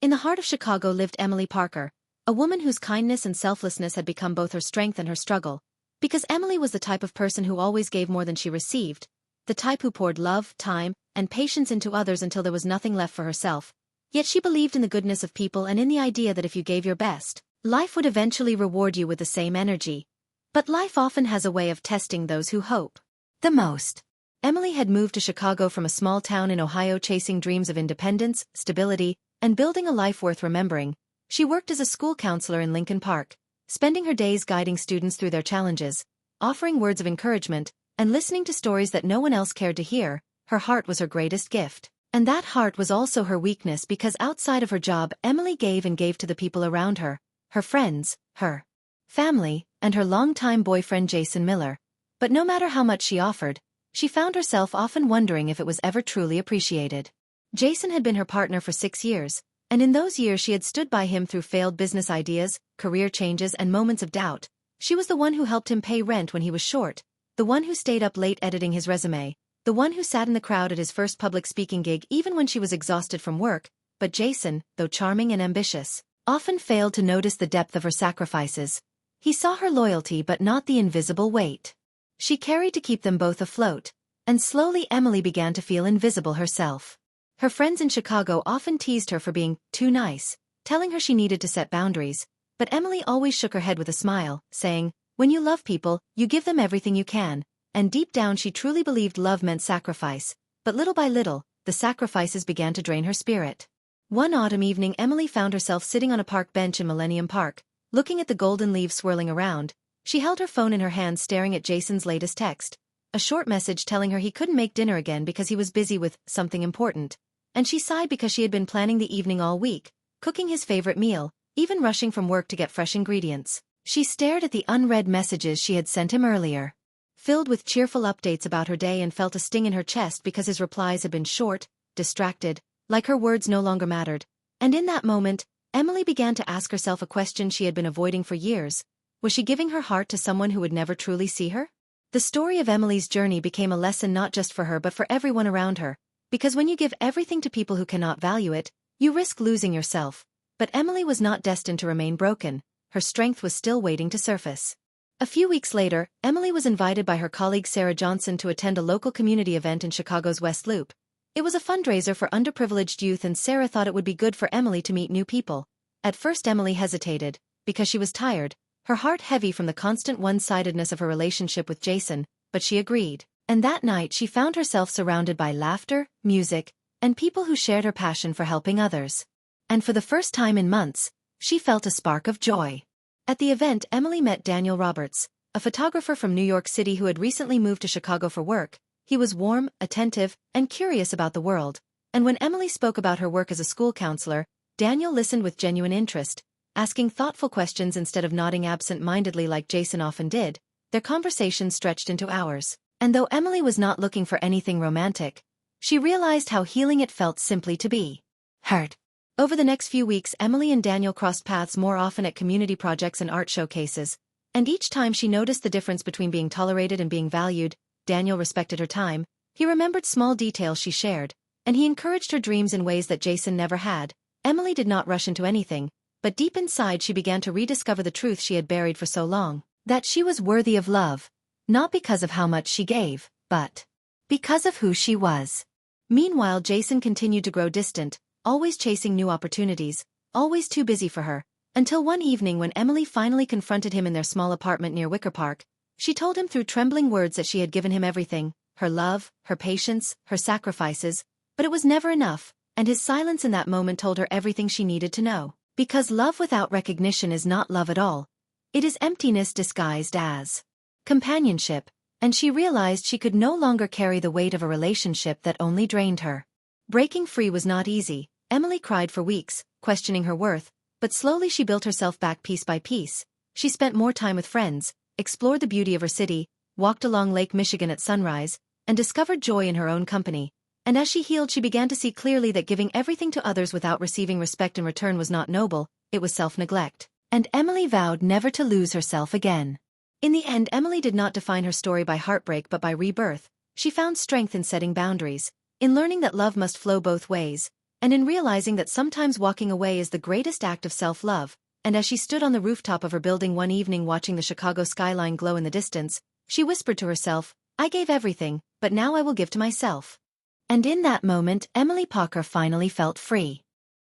In the heart of Chicago lived Emily Parker, a woman whose kindness and selflessness had become both her strength and her struggle. Because Emily was the type of person who always gave more than she received, the type who poured love, time, and patience into others until there was nothing left for herself. Yet she believed in the goodness of people and in the idea that if you gave your best, life would eventually reward you with the same energy. But life often has a way of testing those who hope the most. Emily had moved to Chicago from a small town in Ohio, chasing dreams of independence, stability, and building a life worth remembering. She worked as a school counselor in Lincoln Park, spending her days guiding students through their challenges, offering words of encouragement, and listening to stories that no one else cared to hear. Her heart was her greatest gift. And that heart was also her weakness, because outside of her job, Emily gave and gave to the people around her, her friends, her family, and her longtime boyfriend Jason Miller. But no matter how much she offered, she found herself often wondering if it was ever truly appreciated. Jason had been her partner for 6 years, and in those years she had stood by him through failed business ideas, career changes, and moments of doubt. She was the one who helped him pay rent when he was short, the one who stayed up late editing his resume, the one who sat in the crowd at his first public speaking gig even when she was exhausted from work. But Jason, though charming and ambitious, often failed to notice the depth of her sacrifices. He saw her loyalty but not the invisible weight she carried to keep them both afloat, and slowly Emily began to feel invisible herself. Her friends in Chicago often teased her for being too nice, telling her she needed to set boundaries, but Emily always shook her head with a smile, saying, "When you love people, you give them everything you can," and deep down she truly believed love meant sacrifice. But little by little, the sacrifices began to drain her spirit. One autumn evening, Emily found herself sitting on a park bench in Millennium Park, looking at the golden leaves swirling around. She held her phone in her hand, staring at Jason's latest text, a short message telling her he couldn't make dinner again because he was busy with something important. And she sighed because she had been planning the evening all week, cooking his favorite meal, even rushing from work to get fresh ingredients. She stared at the unread messages she had sent him earlier, filled with cheerful updates about her day, and felt a sting in her chest because his replies had been short, distracted, like her words no longer mattered. And in that moment, Emily began to ask herself a question she had been avoiding for years. Was she giving her heart to someone who would never truly see her? The story of Emily's journey became a lesson not just for her but for everyone around her, because when you give everything to people who cannot value it, you risk losing yourself. But Emily was not destined to remain broken. Her strength was still waiting to surface. A few weeks later, Emily was invited by her colleague Sarah Johnson to attend a local community event in Chicago's West Loop. It was a fundraiser for underprivileged youth, and Sarah thought it would be good for Emily to meet new people. At first Emily hesitated, because she was tired, her heart heavy from the constant one-sidedness of her relationship with Jason, but she agreed. And that night she found herself surrounded by laughter, music, and people who shared her passion for helping others. And for the first time in months, she felt a spark of joy. At the event, Emily met Daniel Roberts, a photographer from New York City who had recently moved to Chicago for work. He was warm, attentive, and curious about the world. And when Emily spoke about her work as a school counselor, Daniel listened with genuine interest, asking thoughtful questions instead of nodding absent-mindedly like Jason often did. Their conversation stretched into hours. And though Emily was not looking for anything romantic, she realized how healing it felt simply to be heard. Over the next few weeks, Emily and Daniel crossed paths more often at community projects and art showcases, and each time she noticed the difference between being tolerated and being valued. Daniel respected her time, he remembered small details she shared, and he encouraged her dreams in ways that Jason never had. Emily did not rush into anything, but deep inside she began to rediscover the truth she had buried for so long, that she was worthy of love, not because of how much she gave, but because of who she was. Meanwhile, Jason continued to grow distant, always chasing new opportunities, always too busy for her, until one evening when Emily finally confronted him in their small apartment near Wicker Park. She told him through trembling words that she had given him everything, her love, her patience, her sacrifices, but it was never enough, and his silence in that moment told her everything she needed to know. Because love without recognition is not love at all. It is emptiness disguised as companionship, and she realized she could no longer carry the weight of a relationship that only drained her. Breaking free was not easy. Emily cried for weeks, questioning her worth, but slowly she built herself back piece by piece. She spent more time with friends, explored the beauty of her city, walked along Lake Michigan at sunrise, and discovered joy in her own company. And as she healed, she began to see clearly that giving everything to others without receiving respect in return was not noble, it was self-neglect. And Emily vowed never to lose herself again. In the end, Emily did not define her story by heartbreak but by rebirth. She found strength in setting boundaries, in learning that love must flow both ways, and in realizing that sometimes walking away is the greatest act of self-love, and as she stood on the rooftop of her building one evening watching the Chicago skyline glow in the distance, she whispered to herself, "I gave everything, but now I will give to myself." And in that moment, Emily Parker finally felt free.